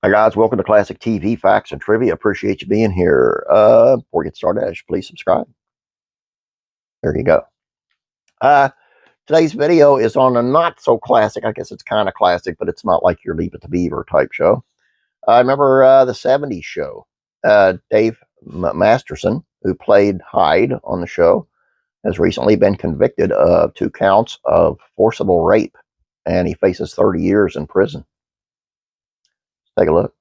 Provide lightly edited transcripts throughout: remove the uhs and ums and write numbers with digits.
Hi guys, welcome to Classic TV Facts and Trivia. Appreciate you being here. Before we get started, please subscribe. There you go. Today's video is on a not so classic. I guess it's kind of classic, but it's not like your Leave It to Beaver type show. I remember the 70's show. Dave Masterson, who played Hyde on the show, has recently been convicted of 2 counts of forcible rape, and he faces 30 years in prison. Take a look.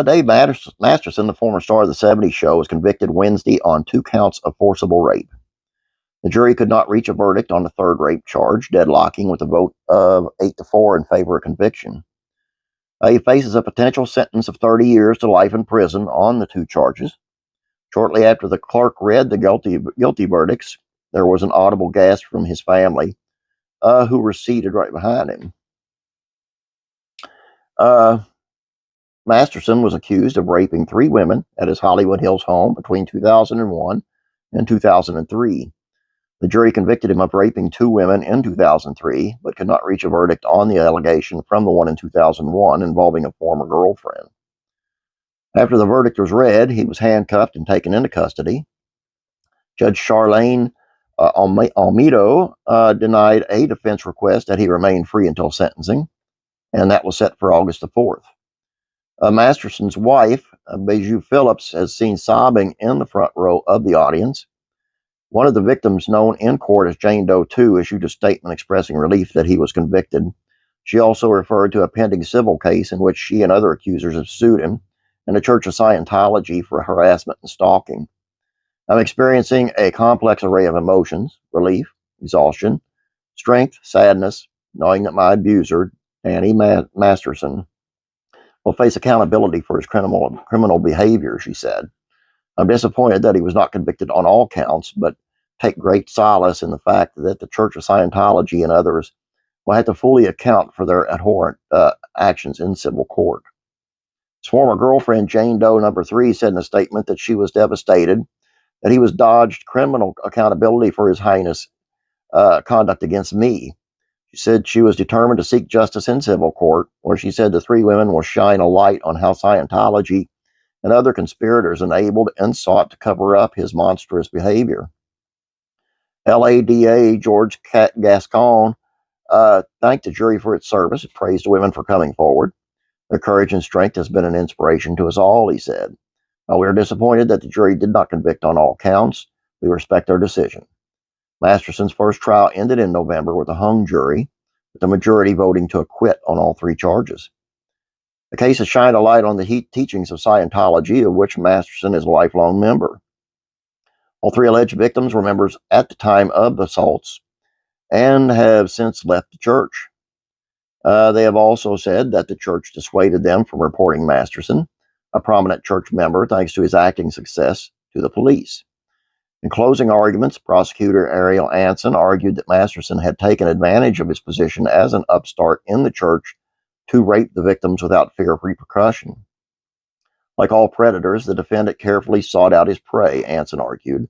Dave Masterson, the former star of the 70's show, was convicted Wednesday on 2 counts of forcible rape. The jury could not reach a verdict on the 3rd rape charge, deadlocking with a vote of 8-4 in favor of conviction. He faces a potential sentence of 30 years to life in prison on the 2 charges. Shortly after the clerk read the guilty verdicts, there was an audible gasp from his family, who were seated right behind him. Masterson was accused of raping 3 women at his Hollywood Hills home between 2001 and 2003. The jury convicted him of raping 2 women in 2003, but could not reach a verdict on the allegation from the one in 2001 involving a former girlfriend. After the verdict was read, he was handcuffed and taken into custody. Judge Charlene Almedo denied a defense request that he remain free until sentencing, and that was set for August the 4th. Masterson's wife, Bijou Phillips, has seen sobbing in the front row of the audience. One of the victims, known in court as Jane Doe 2, issued a statement expressing relief that he was convicted. She also referred to a pending civil case in which she and other accusers have sued him and the Church of Scientology for harassment and stalking. I'm experiencing a complex array of emotions: relief, exhaustion, strength, sadness, knowing that my abuser, Danny Masterson, will face accountability for his criminal behavior, she said. I'm disappointed that he was not convicted on all counts, but take great solace in the fact that the Church of Scientology and others will have to fully account for their abhorrent actions in civil court. His former girlfriend, Jane Doe number 3, said in a statement that she was devastated that he was dodged criminal accountability for his heinous conduct against me. She said she was determined to seek justice in civil court, where she said the 3 women will shine a light on how Scientology and other conspirators enabled and sought to cover up his monstrous behavior. LADA George Gascon thanked the jury for its service and praised the women for coming forward. Their courage and strength has been an inspiration to us all, he said. While we are disappointed that the jury did not convict on all counts, we respect their decision. Masterson's first trial ended in November with a hung jury, with the majority voting to acquit on all 3 charges. The case has shined a light on the teachings of Scientology, of which Masterson is a lifelong member. All 3 alleged victims were members at the time of the assaults and have since left the church. They have also said that the church dissuaded them from reporting Masterson, a prominent church member, thanks to his acting success, to the police. In closing arguments, prosecutor Ariel Anson argued that Masterson had taken advantage of his position as an upstart in the church to rape the victims without fear of repercussion. Like all predators, the defendant carefully sought out his prey, Anson argued.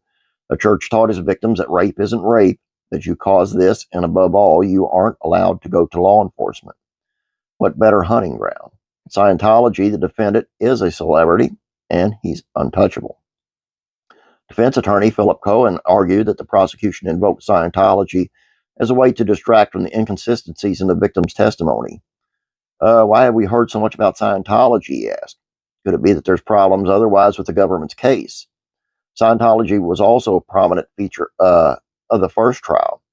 The church taught his victims that rape isn't rape, that you cause this, and above all, you aren't allowed to go to law enforcement. What better hunting ground? In Scientology, the defendant is a celebrity, and he's untouchable. Defense attorney Philip Cohen argued that the prosecution invoked Scientology as a way to distract from the inconsistencies in the victim's testimony. Why have we heard so much about Scientology, he asked. Could it be that there's problems otherwise with the government's case? Scientology was also a prominent feature of the first trial.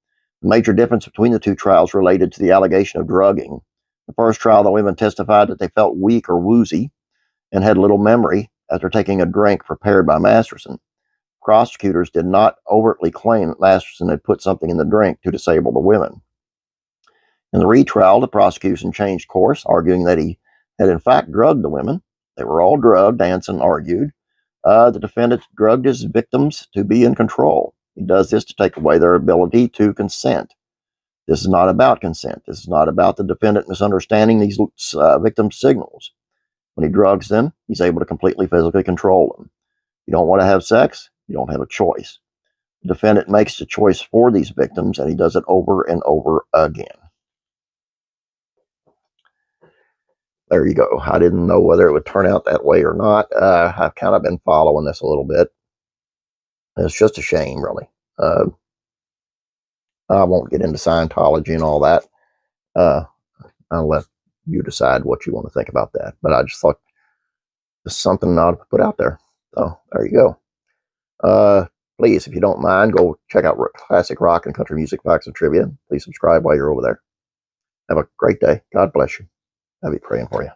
The major difference between the 2 trials related to the allegation of drugging. The first trial, the women testified that they felt weak or woozy and had little memory after taking a drink prepared by Masterson. Prosecutors did not overtly claim that Masterson had put something in the drink to disable the women. In the retrial, the prosecution changed course, arguing that he had in fact drugged the women. They were all drugged, Anson argued. The defendant drugged his victims to be in control. He does this to take away their ability to consent. This is not about consent. This is not about the defendant misunderstanding these victims' signals. When he drugs them, he's able to completely physically control them. You don't want to have sex? You don't have a choice. The defendant makes the choice for these victims, and he does it over and over again. there you go. I didn't know whether it would turn out that way or not. I've kind of been following this a little bit. It's just a shame, really. I won't get into Scientology and all that. I'll let you decide what you want to think about that. But I just thought it's something I ought to put out there. So there you go. Please, if you don't mind, go check out classic rock and country music facts and trivia. Please subscribe while you're over there. Have a great day. God bless you. I'll be praying for you.